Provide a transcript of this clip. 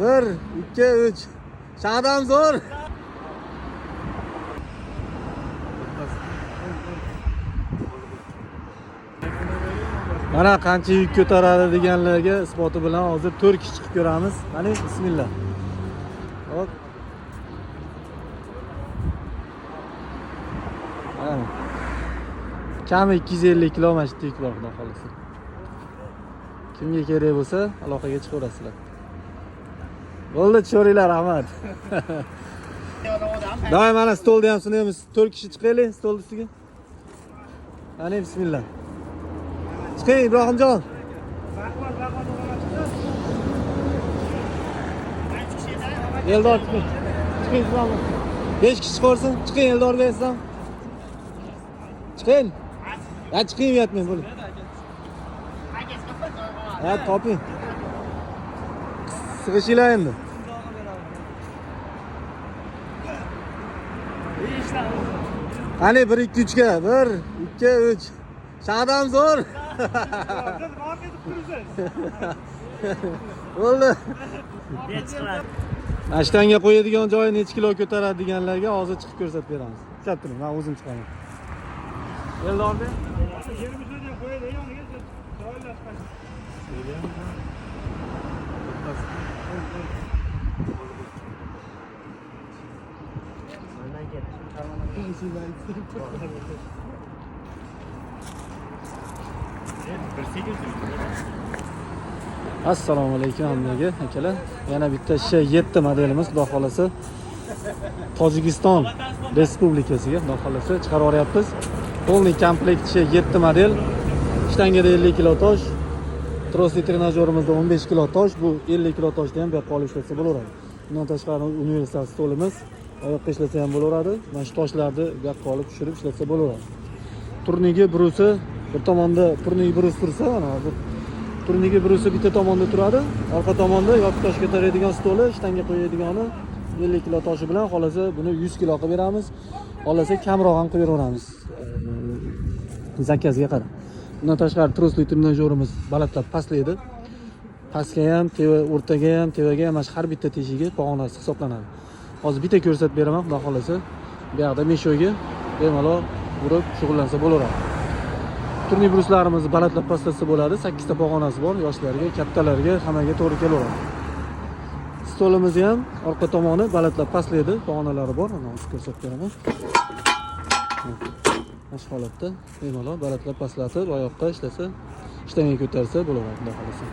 1, 2, 3. Shadam zo'r. Mana qancha yuk ko'taradi deganlarga isboti bilan hozir 4 kishi chiqib ko'ramiz. Mana bismillah. Hop. Mana. Kami 250 kilo mana shu yuklar xudo xolasa. Kimga kerak bo'lsa, aloqaga chiqaverasizlar. Bo'ldi, cho'ringlar, rahmat. Davay, mana stolda ham sinamiz. 4 kishi chiqaylik stol ustiga. Mana bismillah. Chiqing Ibrohimjon. Eldor chiqing. Chiqing sizlarmi? 5 kishi chiqarsin. Chiqing Eldorga esam. Chiqing. Ya chiqing uyatmang bo'ldi. Ha, toping. Sig'ishinglar endi. Qani 1 2 3 ga. 1 2 3. Shadam zo'r. Bo'ldi. Ashtanga qo'yadigan joyi necha kilo ko'taradi deganlarga hozir chiqib ko'rsatib beramiz. Ushlab turing, men o'zim chiqaman. Eldorda 20 so'mga qo'yadi, yoniga joylashgan. Assalomu alaykum hammaga akalar. Yana bitta Sh7 modelimiz xudo xolasa Tojikiston Respublikasiga xudo xolasa chiqarib oryapmiz. Полный komplekt Sh7 model. Shtangada 50 kilo tosh, trosli trenajyorimizda 15 kilo tosh, bu 50 kilo toshda ham bu yoqqa olib ishlasa bo'laveradi. Bundan tashqari universal stolimiz oyoqqa ishlasa ham bo'laveradi. Mana shu toshlarni bu yoqqa olib tushirib ishlasa bo'laveradi. Turnigi brusi bir tomonda turnik brus tursa, mana hozir turnigi brusi bitta tomonda turadi, orqa tomonda yopiq tosh ko'taradigan stoli, shtanga qo'yadigani 50 kilo toshi bilan xolasa buni 100 kilo qilib beramiz. Xolasa kamroq ham qilib beraveramiz. Zakazga qarab. Bundan tashqari trosli trenajyorimiz balatlab pastlaydi. Pastga ham, o'rtaga ham, tevaga ham har bitta teshigi pog'onasi hisoblanadi. Hozir bitta ko'rsatib beraman, xudo xolasa. Bu yoqda meshoga bemalol urib shug'ullansa bo'laveradi. Turnik bruslarimiz balatlab pastlasa bo'ladi. 8 ta pog'onasi bor, yoshlarga, kattalarga, hammaga to'g'ri kelaveradi. Stolimiz ham orqa tomoni balatlab pastlaydi, pog'onalari bor. Mana hozir ko'rsatib beraman. Mana shu holatda bemalol balatlab pastlatib, oyoqqa ishlasa, ishtanga ko'tarsa bo'laveradi, xudo xolasa.